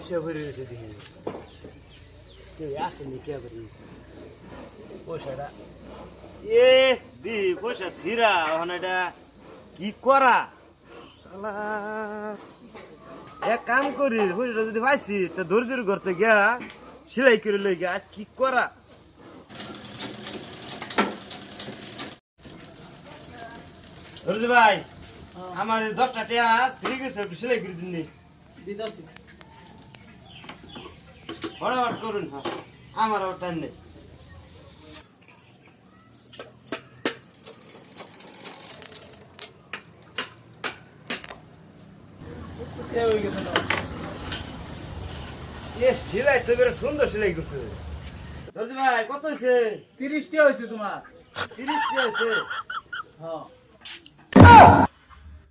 পয়সা ভরে রয়েছে দেখি কেউ আসেনি কে করি পয়সাটা দি পয়সা ছিঁড়া ওখানে এটা কি করা শালা এক কাম করি পয়সাটা যদি পাইছি তা ধৈর্য করতে গিয়া সেলাই করে লই গিয়া কি করা ধৈর্য ভাই আমার 10টা টাকা ছিঁড়ে গেছে একটু সেলাই করে দিন দিদাসি ফটাফট করুন আমার আর টাইম নেই এ হয়ে গেছে না সেলাই তো বেশ সুন্দর সেলাই করছে ধৈর্য ভাই কত হয়েছে 30 টা হইছে তোমার 30 টা হয়েছে হ্যাঁ